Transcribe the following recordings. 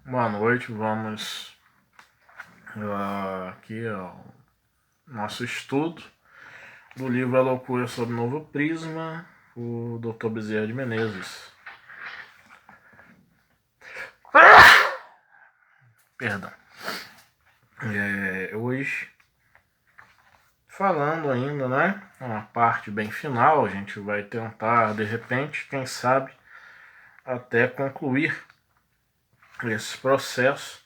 Boa noite, vamos aqui ao nosso estudo do livro A Loucura sob Novo Prisma, o Dr. Bezerra de Menezes. Perdão. Hoje, falando ainda, né, uma parte bem final, a gente vai tentar, de repente, quem sabe, até concluir esse processo,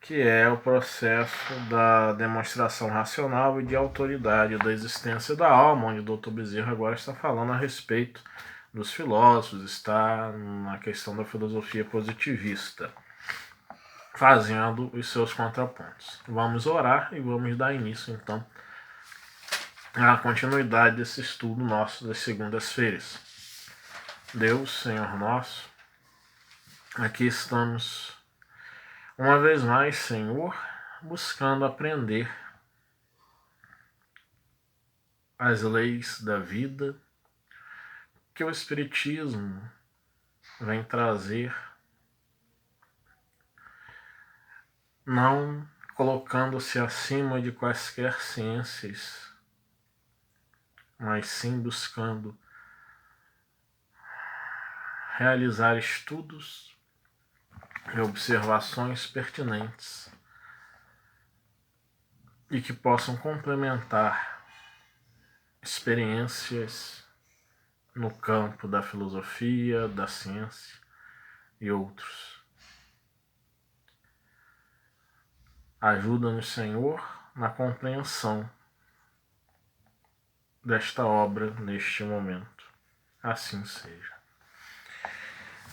que é o processo da demonstração racional e de autoridade da existência da alma, onde o Dr. Bezerra agora está falando a respeito dos filósofos, está na questão da filosofia positivista, fazendo os seus contrapontos. Vamos orar e vamos dar início, então, à continuidade desse estudo nosso das segundas-feiras. Deus, Senhor nosso, aqui estamos uma vez mais, Senhor, buscando aprender as leis da vida que o Espiritismo vem trazer, não colocando-se acima de quaisquer ciências, mas sim buscando realizar estudos e observações pertinentes e que possam complementar experiências no campo da filosofia, da ciência e outros. Ajuda-nos, Senhor, na compreensão desta obra neste momento. Assim seja.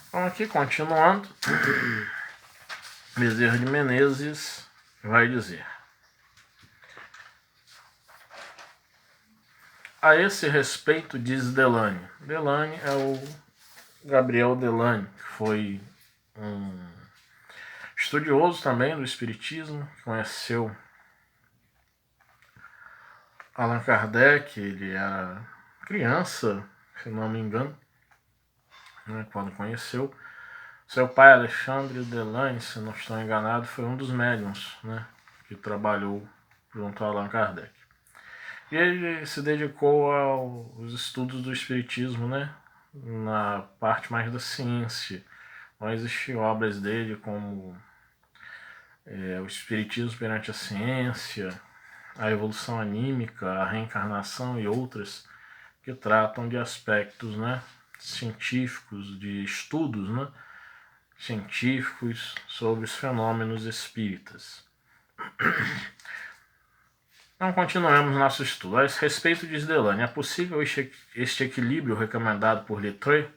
Então, aqui continuando, Bezerra de Menezes vai dizer: a esse respeito, diz Delane. Delane é o Gabriel Delane, que foi um estudioso também do Espiritismo, que conheceu Allan Kardec. Ele era criança, se não me engano, né, quando conheceu. Seu pai, Alexandre Delane, se não estou enganado, foi um dos médiuns, né, que trabalhou junto a Allan Kardec. E ele se dedicou aos estudos do Espiritismo, né, na parte mais da ciência. Não existem obras dele como o Espiritismo perante a ciência, a evolução anímica, a reencarnação e outras que tratam de aspectos, né, científicos, de estudos, né, científicos sobre os fenômenos espíritas. Então, continuemos nosso estudo. A respeito de Delane, é possível este equilíbrio recomendado por Littré?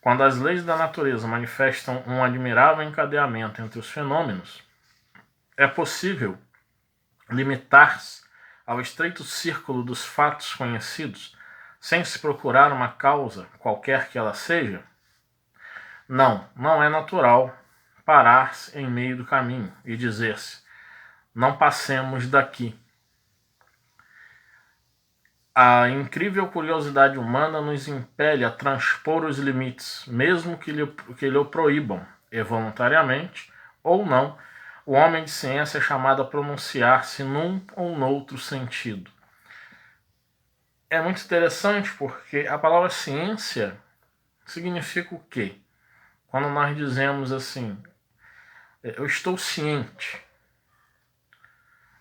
Quando as leis da natureza manifestam um admirável encadeamento entre os fenômenos, é possível limitar-se ao estreito círculo dos fatos conhecidos, sem se procurar uma causa, qualquer que ela seja? Não, não é natural parar-se em meio do caminho e dizer-se: não passemos daqui. A incrível curiosidade humana nos impele a transpor os limites, mesmo que lhe o proíbam, e voluntariamente, ou não, o homem de ciência é chamado a pronunciar-se num ou noutro sentido. É muito interessante porque a palavra ciência significa o quê? Quando nós dizemos assim, eu estou ciente,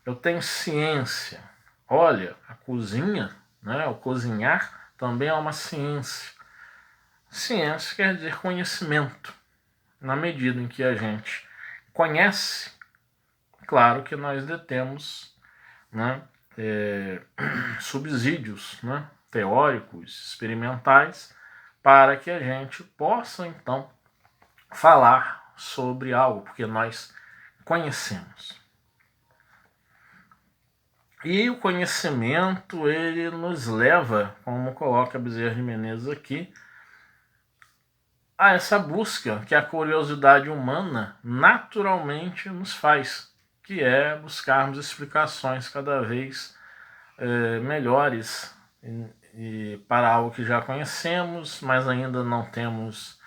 eu tenho ciência. Olha, a cozinha, né, o cozinhar também é uma ciência. Ciência quer dizer conhecimento. Na medida em que a gente conhece, claro que nós detemos, né, subsídios, né, teóricos, experimentais, para que a gente possa, então, falar sobre algo, porque nós conhecemos. E o conhecimento, ele nos leva, como coloca Bezerra de Menezes aqui, a essa busca que a curiosidade humana naturalmente nos faz, que é buscarmos explicações cada vez melhores e para algo que já conhecemos, mas ainda não temos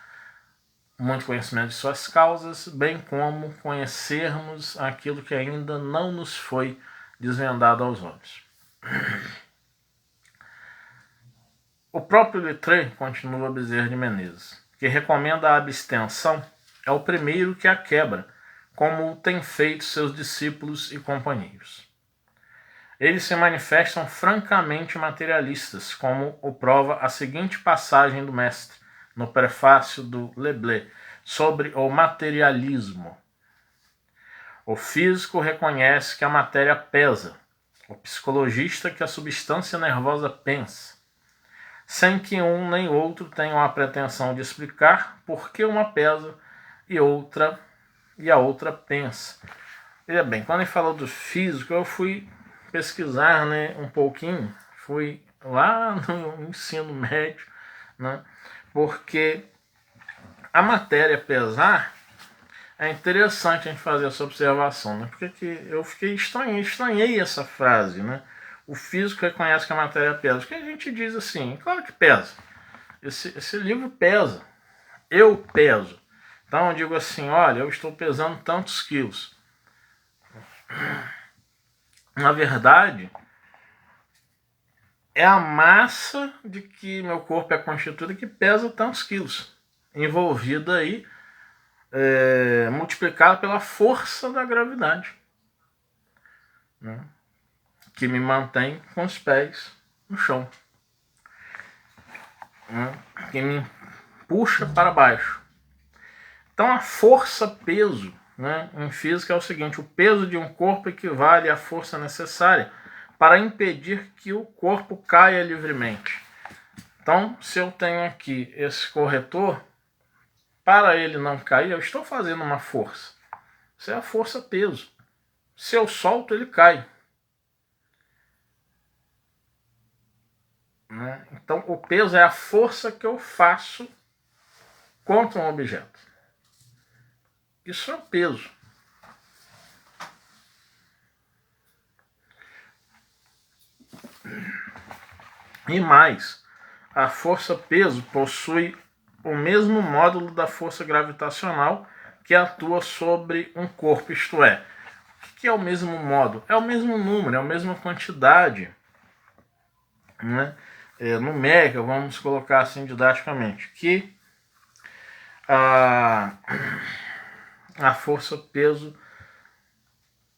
muito conhecimento de suas causas, bem como conhecermos aquilo que ainda não nos foi desvendado aos olhos. O próprio Littré, continua Bezerra de Menezes, que recomenda a abstenção, é o primeiro que a quebra, como têm feito seus discípulos e companheiros. Eles se manifestam francamente materialistas, como o prova a seguinte passagem do mestre, no prefácio do Leblé, sobre o materialismo. O físico reconhece que a matéria pesa, o psicologista que a substância nervosa pensa, sem que um nem outro tenham a pretensão de explicar por que uma pesa e a outra pensa. Veja bem, quando ele falou do físico, eu fui pesquisar, né, um pouquinho, fui lá no ensino médio, né, porque a matéria pesar é interessante a gente fazer essa observação, né, porque eu estranhei essa frase, né, o físico reconhece que a matéria pesa, porque a gente diz assim, claro que pesa, esse livro pesa, eu peso, então eu digo assim, olha, eu estou pesando tantos quilos. Na verdade, é a massa de que meu corpo é constituído que pesa tantos quilos, envolvida aí, multiplicada pela força da gravidade, né, que me mantém com os pés no chão, né, que me puxa para baixo. Então a força-peso, né, em física é o seguinte, o peso de um corpo equivale à força necessária para impedir que o corpo caia livremente. Então, se eu tenho aqui esse corretor, para ele não cair, eu estou fazendo uma força. Isso é a força-peso. Se eu solto, ele cai. Né? Então, o peso é a força que eu faço contra um objeto. Isso é o peso. E mais, a força-peso possui o mesmo módulo da força gravitacional que atua sobre um corpo, isto é, o que é o mesmo módulo? É o mesmo número, é a mesma quantidade, né? Numérica, vamos colocar assim didaticamente, que a força-peso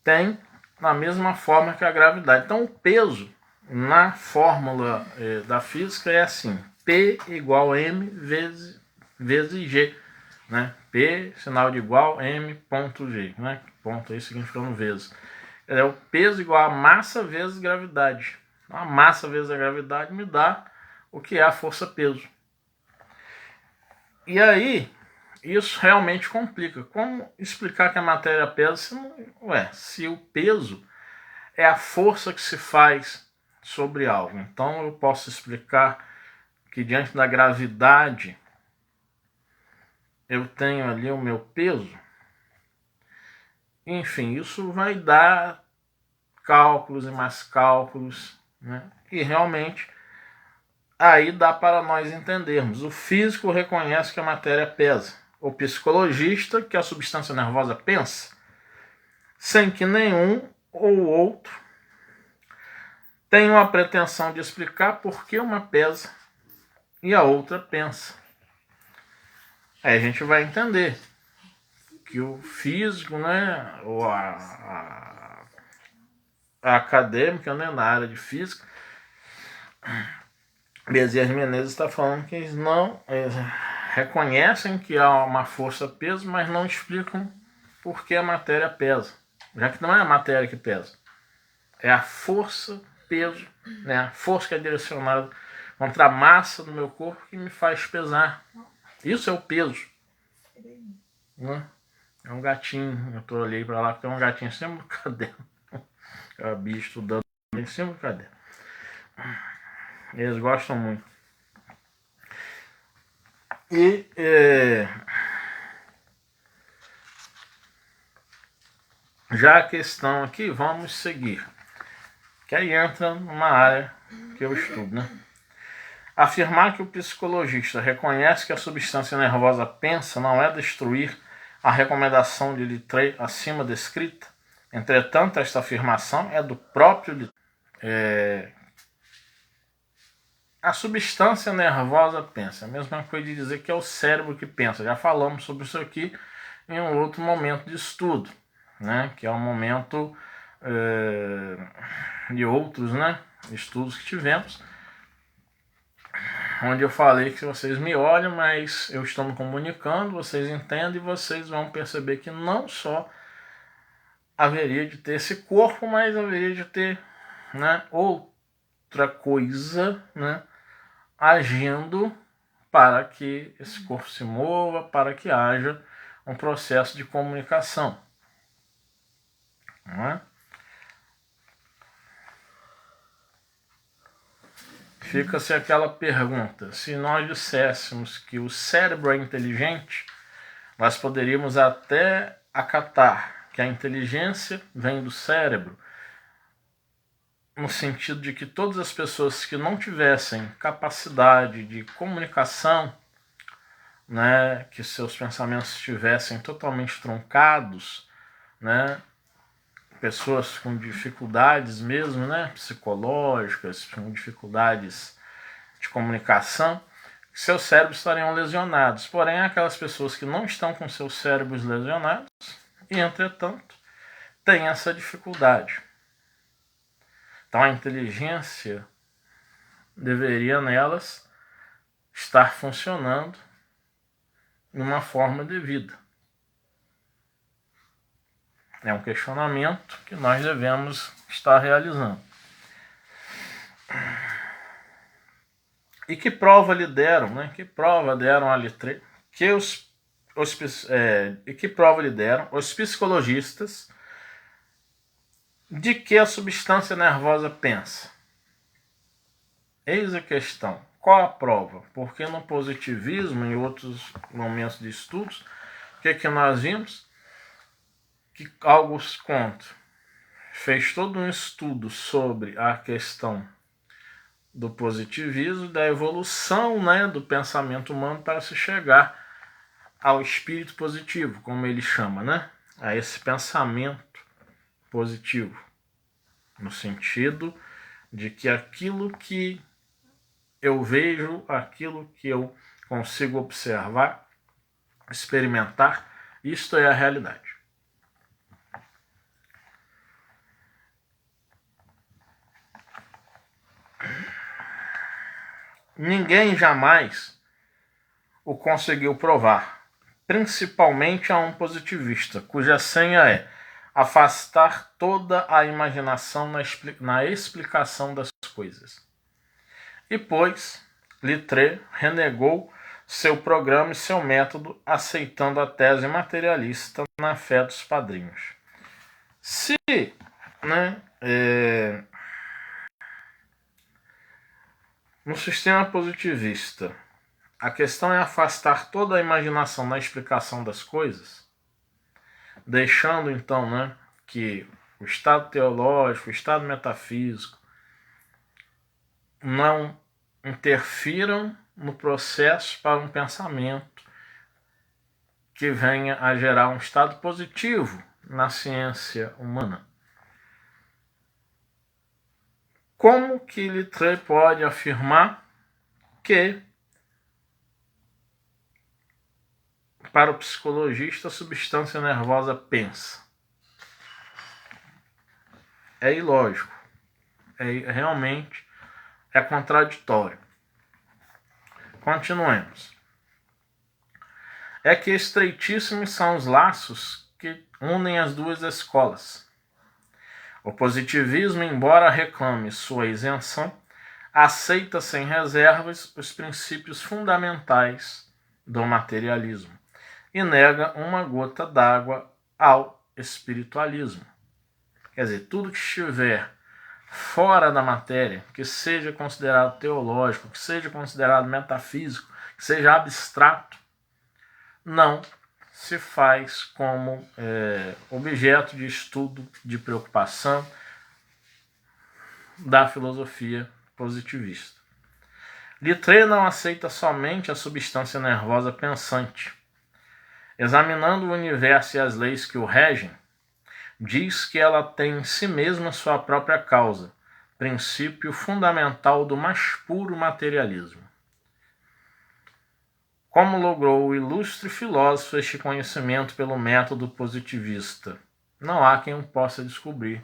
tem na mesma forma que a gravidade. Então o peso na fórmula da física é assim, P igual a M vezes G, né? P, sinal de igual, M ponto G, né? Ponto aí significando vezes. É o peso igual a massa vezes gravidade. A massa vezes a gravidade me dá o que é a força-peso. E aí, isso realmente complica. Como explicar que a matéria pesa se o peso é a força que se faz sobre algo? Então eu posso explicar que diante da gravidade eu tenho ali o meu peso. Enfim, isso vai dar cálculos e mais cálculos, né? E realmente aí dá para nós entendermos. O físico reconhece que a matéria pesa. O psicologista que a substância nervosa pensa, sem que nenhum ou outro tenha a pretensão de explicar por que uma pesa e a outra pensa. Aí a gente vai entender que o físico, né, ou a acadêmica, né, na área de física, Bezerra de Menezes está falando que eles não reconhecem que há uma força-peso, mas não explicam por que a matéria pesa. Já que não é a matéria que pesa, é a força-peso, né, a força que é direcionada contra a massa do meu corpo que me faz pesar. Isso é o peso. Né? É um gatinho, eu olhei para lá porque é um gatinho em cima do caderno. É o bicho estudando em cima do caderno. Eles gostam muito. E já a questão aqui, vamos seguir. Que aí entra numa área que eu estudo, né? Afirmar que o psicologista reconhece que a substância nervosa pensa não é destruir a recomendação de Littré acima descrita. Entretanto, esta afirmação é do próprio Littré. A substância nervosa pensa. A mesma coisa de dizer que é o cérebro que pensa. Já falamos sobre isso aqui em um outro momento de estudo, né? Que é um momento de outros, né, estudos que tivemos, onde eu falei que vocês me olham, mas eu estou me comunicando, vocês entendem e vocês vão perceber que não só haveria de ter esse corpo, mas haveria de ter, né, outra coisa, né, agindo para que esse corpo se mova, para que haja um processo de comunicação. Não é? Fica-se aquela pergunta: se nós disséssemos que o cérebro é inteligente, nós poderíamos até acatar que a inteligência vem do cérebro, no sentido de que todas as pessoas que não tivessem capacidade de comunicação, né, que seus pensamentos estivessem totalmente truncados, né, pessoas com dificuldades mesmo, né, psicológicas, com dificuldades de comunicação, seus cérebros estariam lesionados. Porém, aquelas pessoas que não estão com seus cérebros lesionados e, entretanto, têm essa dificuldade. Então, a inteligência deveria nelas estar funcionando de uma forma devida. É um questionamento que nós devemos estar realizando. E que prova lhe deram, né? Que prova deram a Littré? Que prova lhe deram os psicologistas de que a substância nervosa pensa? Eis a questão. Qual a prova? Porque no positivismo, em outros momentos de estudos, o que nós vimos? Que Auguste Comte fez todo um estudo sobre a questão do positivismo, da evolução, né, do pensamento humano para se chegar ao espírito positivo, como ele chama, né, a esse pensamento positivo, no sentido de que aquilo que eu vejo, aquilo que eu consigo observar, experimentar, isto é a realidade. Ninguém jamais o conseguiu provar, principalmente a um positivista, cuja senha é afastar toda a imaginação na explicação das coisas. E pois, Littré renegou seu programa e seu método, aceitando a tese materialista na fé dos padrinhos. Se, né, no sistema positivista, a questão é afastar toda a imaginação na explicação das coisas, deixando então, né, que o estado teológico, o estado metafísico não interfiram no processo para um pensamento que venha a gerar um estado positivo na ciência humana. Como que Littré pode afirmar que, para o psicologista, a substância nervosa pensa? É ilógico. Realmente é contraditório. Continuemos. É que estreitíssimos são os laços que unem as duas escolas. O positivismo, embora reclame sua isenção, aceita sem reservas os princípios fundamentais do materialismo e nega uma gota d'água ao espiritualismo. Quer dizer, tudo que estiver fora da matéria, que seja considerado teológico, que seja considerado metafísico, que seja abstrato, não se faz como objeto de estudo, de preocupação da filosofia positivista. Littré não aceita somente a substância nervosa pensante. Examinando o universo e as leis que o regem, diz que ela tem em si mesma sua própria causa, princípio fundamental do mais puro materialismo. Como logrou o ilustre filósofo este conhecimento pelo método positivista? Não há quem o possa descobrir.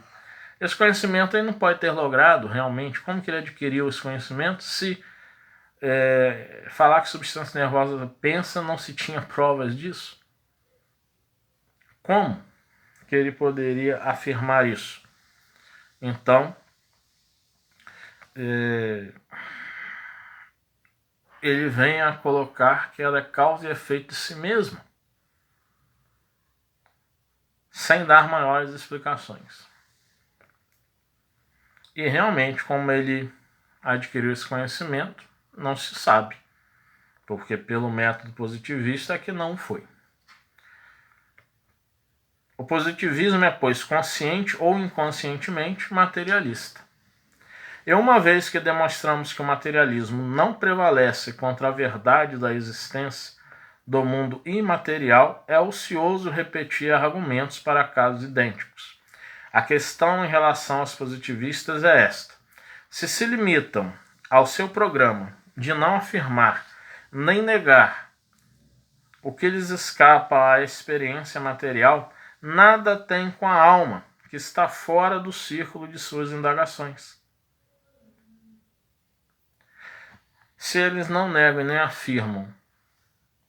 Esse conhecimento ele não pode ter logrado realmente. Como que ele adquiriu esse conhecimento se falar que substância nervosa pensa não se tinha provas disso? Como que ele poderia afirmar isso? Então, ele vem a colocar que ela é causa e efeito de si mesma, sem dar maiores explicações. E realmente, como ele adquiriu esse conhecimento, não se sabe, porque pelo método positivista é que não foi. O positivismo é, pois, consciente ou inconscientemente materialista. E uma vez que demonstramos que o materialismo não prevalece contra a verdade da existência do mundo imaterial, é ocioso repetir argumentos para casos idênticos. A questão em relação aos positivistas é esta: se limitam ao seu programa de não afirmar nem negar o que lhes escapa à experiência material, nada tem com a alma, que está fora do círculo de suas indagações. Se eles não negam e nem afirmam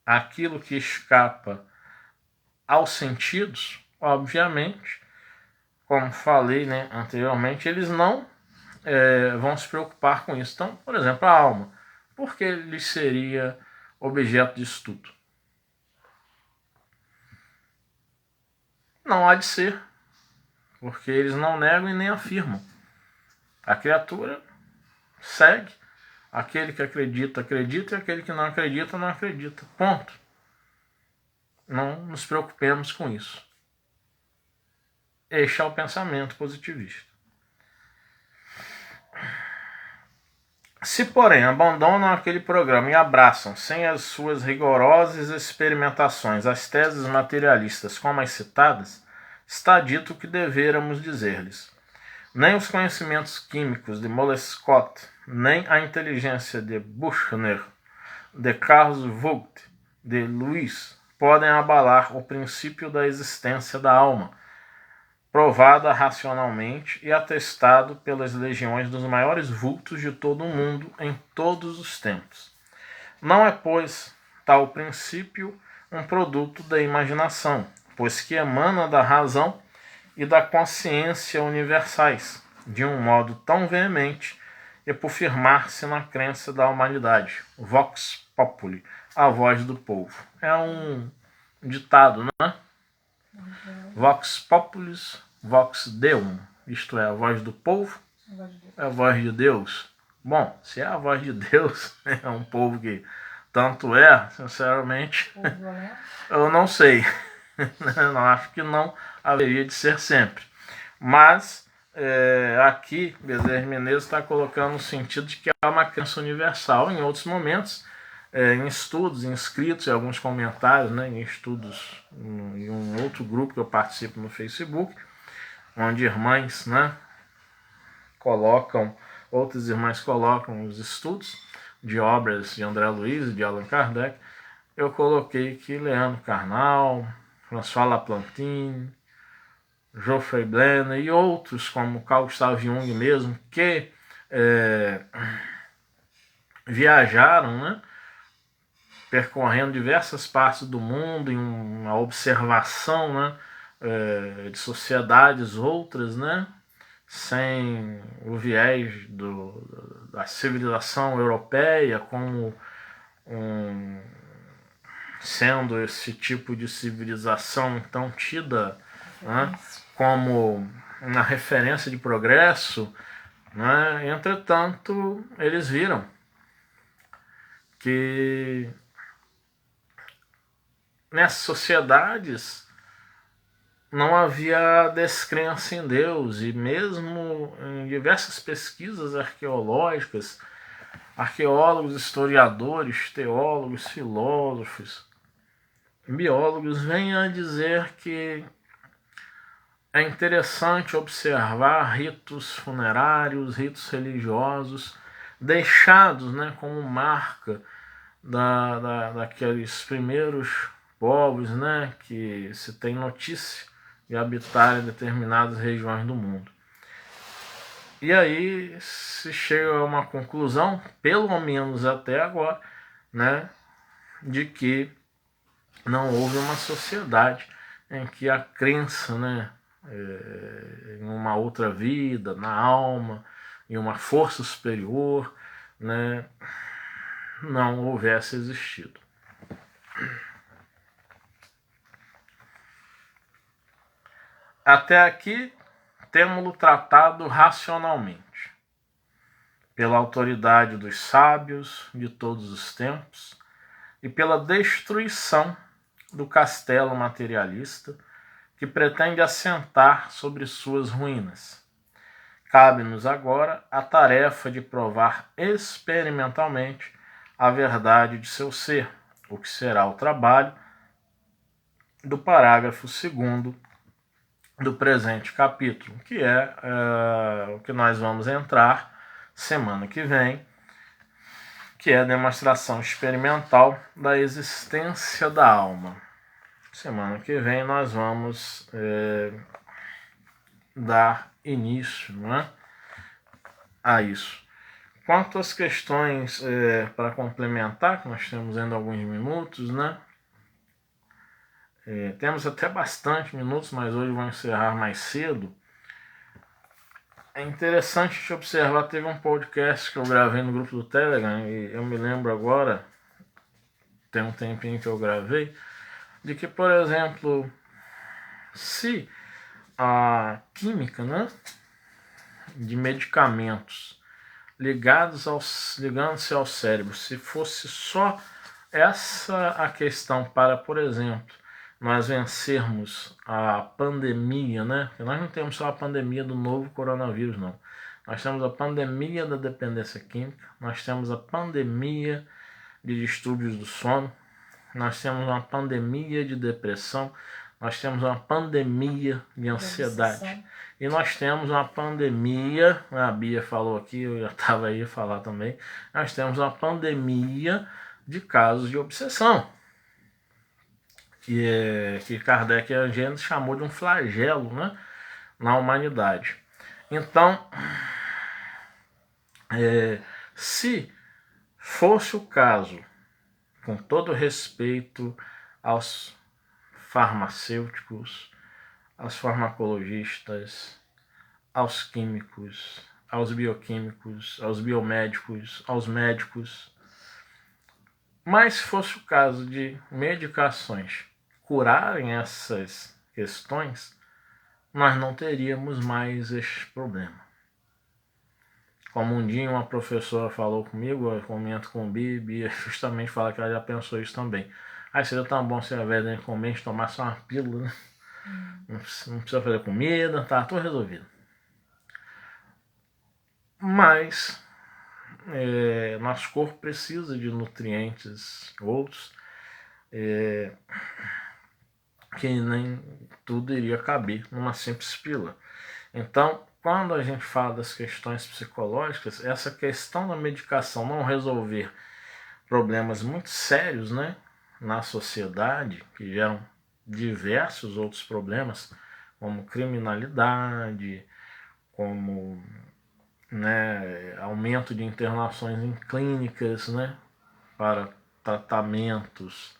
aquilo que escapa aos sentidos, obviamente, como falei anteriormente, eles não vão se preocupar com isso. Então, por exemplo, a alma, por que lhes seria objeto de estudo? Não há de ser, porque eles não negam e nem afirmam. A criatura segue. Aquele que acredita, acredita, e aquele que não acredita, não acredita. Ponto. Não nos preocupemos com isso. Este é o pensamento positivista. Se, porém, abandonam aquele programa e abraçam, sem as suas rigorosas experimentações, as teses materialistas como as citadas, está dito o que deveramos dizer-lhes. Nem os conhecimentos químicos de Moleskot, nem a inteligência de Buchner, de Carl Vogt, de Luiz, podem abalar o princípio da existência da alma, provada racionalmente e atestado pelas legiões dos maiores vultos de todo o mundo em todos os tempos. Não é, pois, tal princípio um produto da imaginação, pois que emana da razão e da consciência universais, de um modo tão veemente e por firmar-se na crença da humanidade. Vox populi, a voz do povo. É um ditado, né? Vox populis, vox deum, isto é, a voz do povo, é a voz de Deus. Bom, se é a voz de Deus, é um povo que tanto é, sinceramente, eu não sei. Eu acho que não haveria de ser sempre. Mas aqui Bezerra Menezes está colocando no sentido de que há uma crença universal. Em outros momentos, em estudos, em escritos, em alguns comentários, em estudos em um outro grupo que eu participo no Facebook, onde irmãs colocam, outras irmãs colocam os estudos de obras de André Luiz e de Allan Kardec. Eu coloquei que Leandro Carnal, François Laplantine, Geoffrey Blenner e outros, como Carl Gustav Jung mesmo, que viajaram, percorrendo diversas partes do mundo em uma observação de sociedades outras, sem o viés da civilização europeia como sendo esse tipo de civilização então tida como uma referência de progresso. Entretanto, eles viram que nessas sociedades não havia descrença em Deus, e mesmo em diversas pesquisas arqueológicas arqueólogos, historiadores, teólogos, filósofos, biólogos vêm a dizer que é interessante observar ritos funerários, ritos religiosos, deixados, né, como marca daqueles primeiros povos, né, que se tem notícia de habitar em determinadas regiões do mundo. E aí se chega a uma conclusão, pelo menos até agora, né, de que não houve uma sociedade em que a crença, né, em uma outra vida, na alma, em uma força superior, né, não houvesse existido. Até aqui temos-lo tratado racionalmente, pela autoridade dos sábios de todos os tempos e pela destruição do castelo materialista que pretende assentar sobre suas ruínas. Cabe-nos agora a tarefa de provar experimentalmente a verdade de seu ser, o que será o trabalho do parágrafo 2º do presente capítulo, que é o que nós vamos entrar semana que vem, que é a demonstração experimental da existência da alma. Semana que vem nós vamos dar início, né, a isso. Quanto às questões para complementar, que nós temos ainda alguns minutos, né? Temos até bastante minutos, mas hoje vamos encerrar mais cedo. É interessante te observar, teve um podcast que eu gravei no grupo do Telegram, e eu me lembro agora, tem um tempinho que eu gravei, de que, por exemplo, se a química, né, de medicamentos ligando-se ao cérebro, se fosse só essa a questão para, por exemplo, nós vencermos a pandemia, né? Porque nós não temos só a pandemia do novo coronavírus, não. Nós temos a pandemia da dependência química, nós temos a pandemia de distúrbios do sono, nós temos uma pandemia de depressão, nós temos uma pandemia de ansiedade. E nós temos uma pandemia, a Bia falou aqui, eu já estava aí a falar também, nós temos uma pandemia de casos de obsessão. Que Kardec e a Gênesis chamou de um flagelo, né, na humanidade. Então, se fosse o caso, com todo respeito aos farmacêuticos, aos farmacologistas, aos químicos, aos bioquímicos, aos biomédicos, aos médicos, mas se fosse o caso de medicações curarem essas questões, nós não teríamos mais este problema. Como um dia uma professora falou comigo, eu comento com o Bibi, justamente fala que ela já pensou isso também. Aí seria tão bom se ao invés de a gente comer, a gente tomasse uma pílula, né? Não precisa fazer comida, tá tudo resolvido. Mas nosso corpo precisa de nutrientes outros, que nem tudo iria caber numa simples pílula. Então, quando a gente fala das questões psicológicas, essa questão da medicação não resolver problemas muito sérios, né, na sociedade, que geram diversos outros problemas, como criminalidade, como, né, aumento de internações em clínicas, né, para tratamentos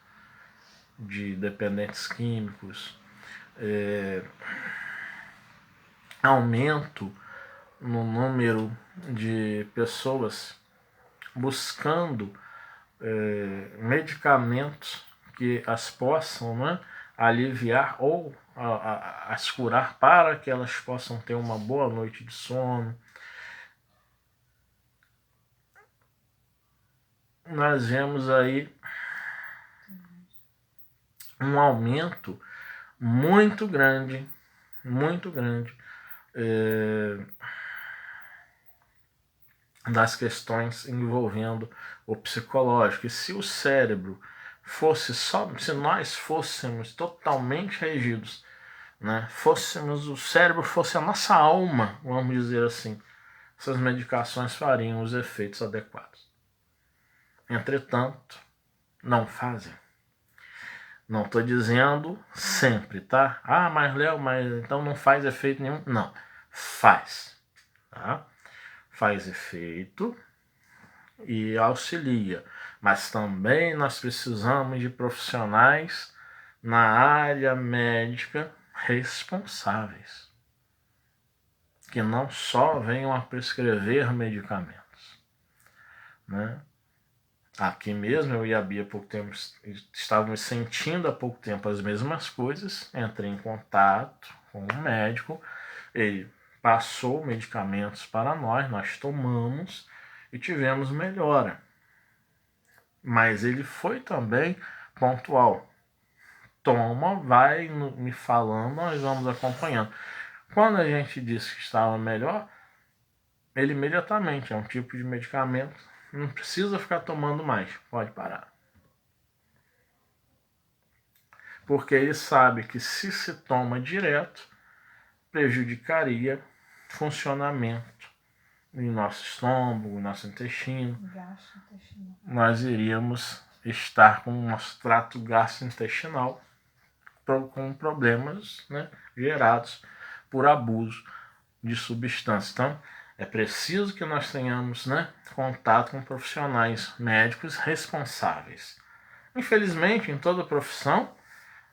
de dependentes químicos, aumento no número de pessoas buscando medicamentos que as possam, né, aliviar ou as curar para que elas possam ter uma boa noite de sono. Nós vemos aí um aumento muito grande das questões envolvendo o psicológico. E se o cérebro fosse só, se nós fôssemos totalmente regidos, né, o cérebro fosse a nossa alma, vamos dizer assim, essas medicações fariam os efeitos adequados. Entretanto, não fazem. Não estou dizendo sempre, tá? Ah, mas Léo, mas então não faz efeito nenhum. Não, faz, tá? Faz efeito e auxilia. Mas também nós precisamos de profissionais na área médica responsáveis, que não só venham a prescrever medicamentos, né? Aqui mesmo, eu e a Bia, há pouco tempo, estávamos sentindo há pouco tempo as mesmas coisas. Entrei em contato com o médico, ele passou medicamentos para nós tomamos e tivemos melhora. Mas ele foi também pontual. Toma, vai me falando, nós vamos acompanhando. Quando a gente disse que estava melhor, ele imediatamente, é um tipo de medicamento, não precisa ficar tomando mais, pode parar. Porque ele sabe que se toma direto, prejudicaria o funcionamento em nosso estômago, nosso intestino. Nós iríamos estar com o nosso trato gastrointestinal com problemas, né, gerados por abuso de substâncias. Então, é preciso que nós tenhamos, né, contato com profissionais médicos responsáveis. Infelizmente, em toda profissão,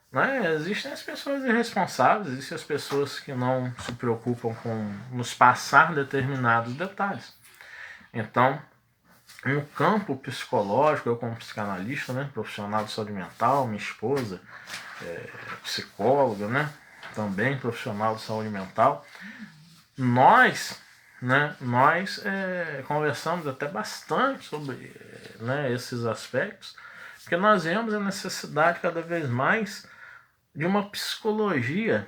né, existem as pessoas irresponsáveis, existem as pessoas que não se preocupam com nos passar determinados detalhes. Então, no campo psicológico, eu como psicanalista, né, profissional de saúde mental, minha esposa, psicóloga, né, também profissional de saúde mental, nós conversamos até bastante sobre, né, esses aspectos, porque nós vemos a necessidade cada vez mais de uma psicologia.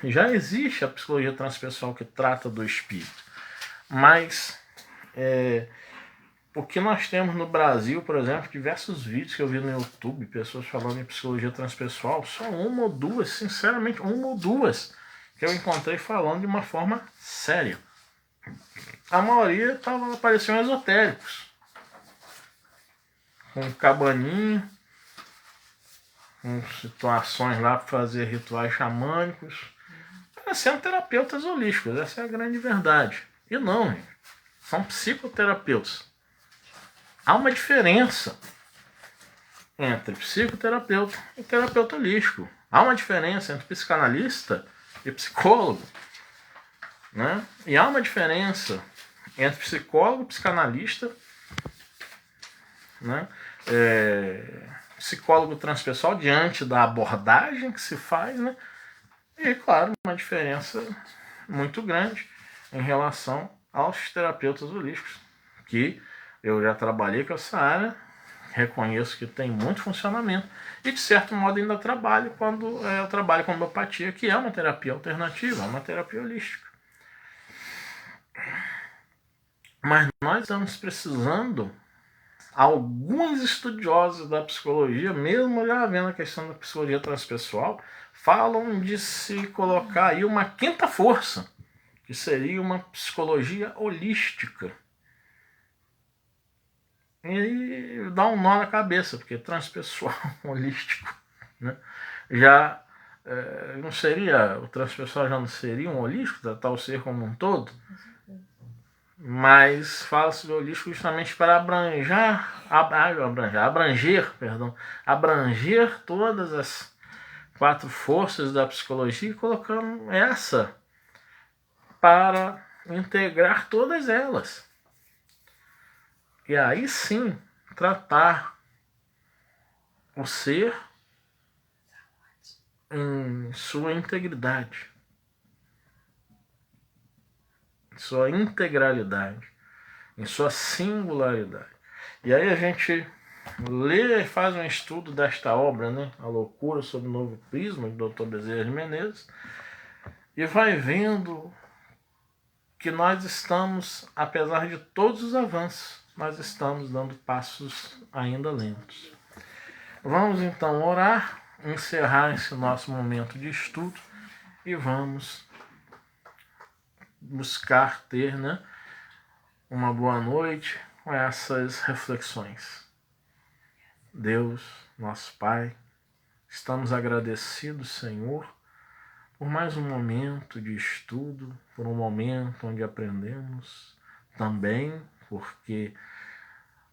Já existe a psicologia transpessoal que trata do espírito, mas porque nós temos no Brasil, por exemplo, diversos vídeos que eu vi no YouTube, pessoas falando em psicologia transpessoal, só uma ou duas, sinceramente, uma ou duas, que eu encontrei falando de uma forma séria. A maioria pareciam esotéricos, com cabaninha, com situações lá para fazer rituais xamânicos, parecendo terapeutas holísticos, essa é a grande verdade. E não, gente, são psicoterapeutas. Há uma diferença entre psicoterapeuta e terapeuta holístico. Há uma diferença entre psicanalista e psicólogo, né? E há uma diferença entre psicólogo e psicanalista, né? Psicólogo transpessoal diante da abordagem que se faz, né? E, claro, uma diferença muito grande em relação aos terapeutas holísticos, que eu já trabalhei com essa área, reconheço que tem muito funcionamento e, de certo modo, ainda trabalho quando eu trabalho com homeopatia, que é uma terapia alternativa, é uma terapia holística. Mas nós estamos precisando, alguns estudiosos da psicologia, mesmo já vendo a questão da psicologia transpessoal, falam de se colocar aí uma quinta força, que seria uma psicologia holística. E dá um nó na cabeça, porque transpessoal holístico, né? Já não seria, o transpessoal já não seria um holístico, tratar o ser como um todo? Mas fala-se do holístico justamente para abranger todas as 4 forças da psicologia, colocando essa para integrar todas elas. E aí sim tratar o ser em sua integridade, em sua integralidade, em sua singularidade. E aí a gente lê e faz um estudo desta obra, né, A Loucura sob o Novo Prisma, de Dr. Bezerra de Menezes, e vai vendo que nós estamos, apesar de todos os avanços, nós estamos dando passos ainda lentos. Vamos então orar, encerrar esse nosso momento de estudo e vamos buscar ter, uma boa noite com essas reflexões. Deus, nosso Pai, estamos agradecidos, Senhor, por mais um momento de estudo, por um momento onde aprendemos, também porque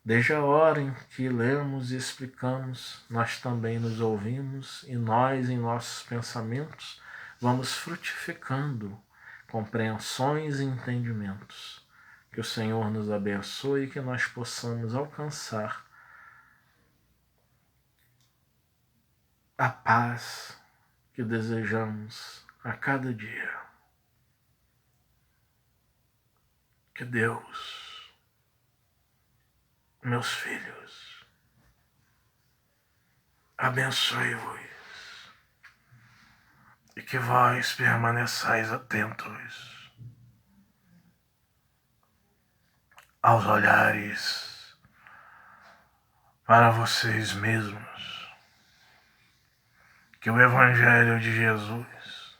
desde a hora em que lemos e explicamos, nós também nos ouvimos e nós, em nossos pensamentos, vamos frutificando compreensões e entendimentos. Que o Senhor nos abençoe e que nós possamos alcançar a paz que desejamos a cada dia. Que Deus, meus filhos, abençoe-vos e que vós permaneçais atentos aos olhares para vocês mesmos. Que o Evangelho de Jesus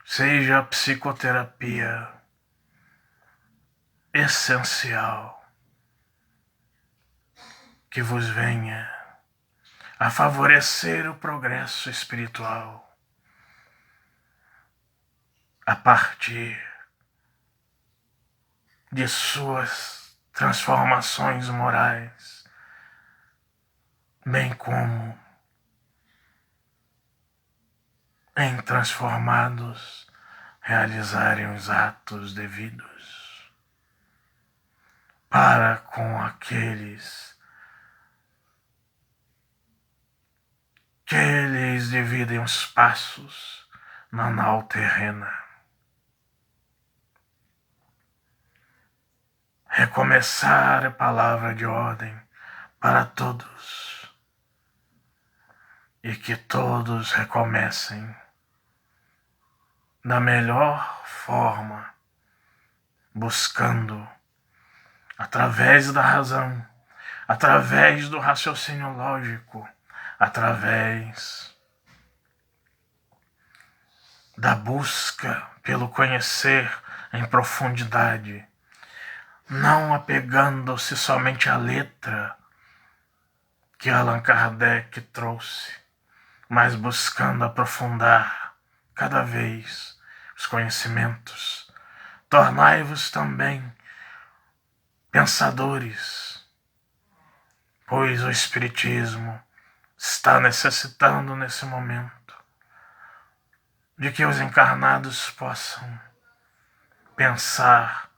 seja a psicoterapia essencial que vos venha a favorecer o progresso espiritual a partir de suas transformações morais, bem como em transformados realizarem os atos devidos para com aqueles que lhes dividem os passos na nau terrena. Recomeçar a palavra de ordem para todos e que todos recomecem da melhor forma, buscando através da razão, através do raciocínio lógico, através da busca pelo conhecer em profundidade, não apegando-se somente à letra que Allan Kardec trouxe, mas buscando aprofundar cada vez os conhecimentos. Tornai-vos também pensadores, pois o Espiritismo está necessitando nesse momento de que os encarnados possam pensar,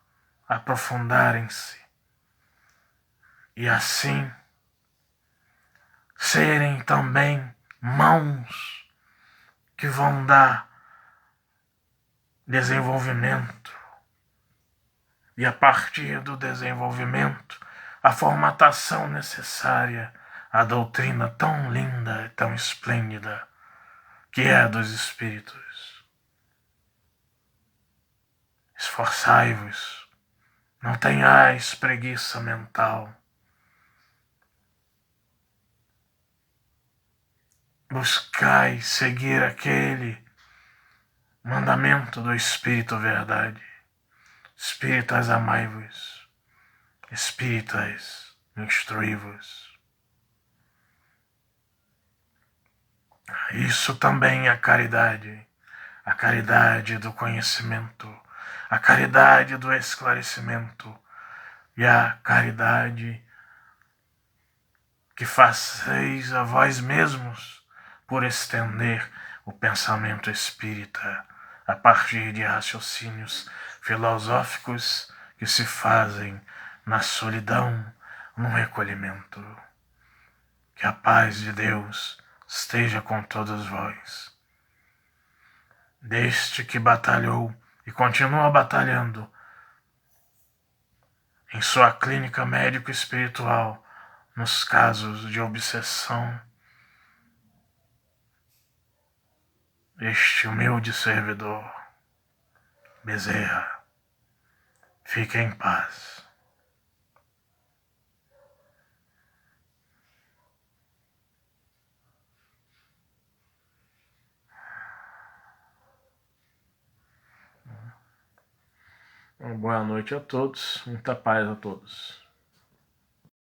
aprofundarem-se e assim serem também mãos que vão dar desenvolvimento e a partir do desenvolvimento a formatação necessária à doutrina tão linda e tão esplêndida que é a dos Espíritos. Esforçai-vos, não tenhais preguiça mental. Buscai seguir aquele mandamento do Espírito Verdade. Espíritas, amai-vos. Espíritas, instruí-vos. Isso também é a caridade do conhecimento, a caridade do esclarecimento e a caridade que faceis a vós mesmos por estender o pensamento espírita a partir de raciocínios filosóficos que se fazem na solidão, no recolhimento. Que a paz de Deus esteja com todos vós. Deste que batalhou e continua batalhando em sua clínica médico-espiritual nos casos de obsessão, este humilde servidor, Bezerra, Fique em paz. Uma boa noite a todos, muita paz a todos.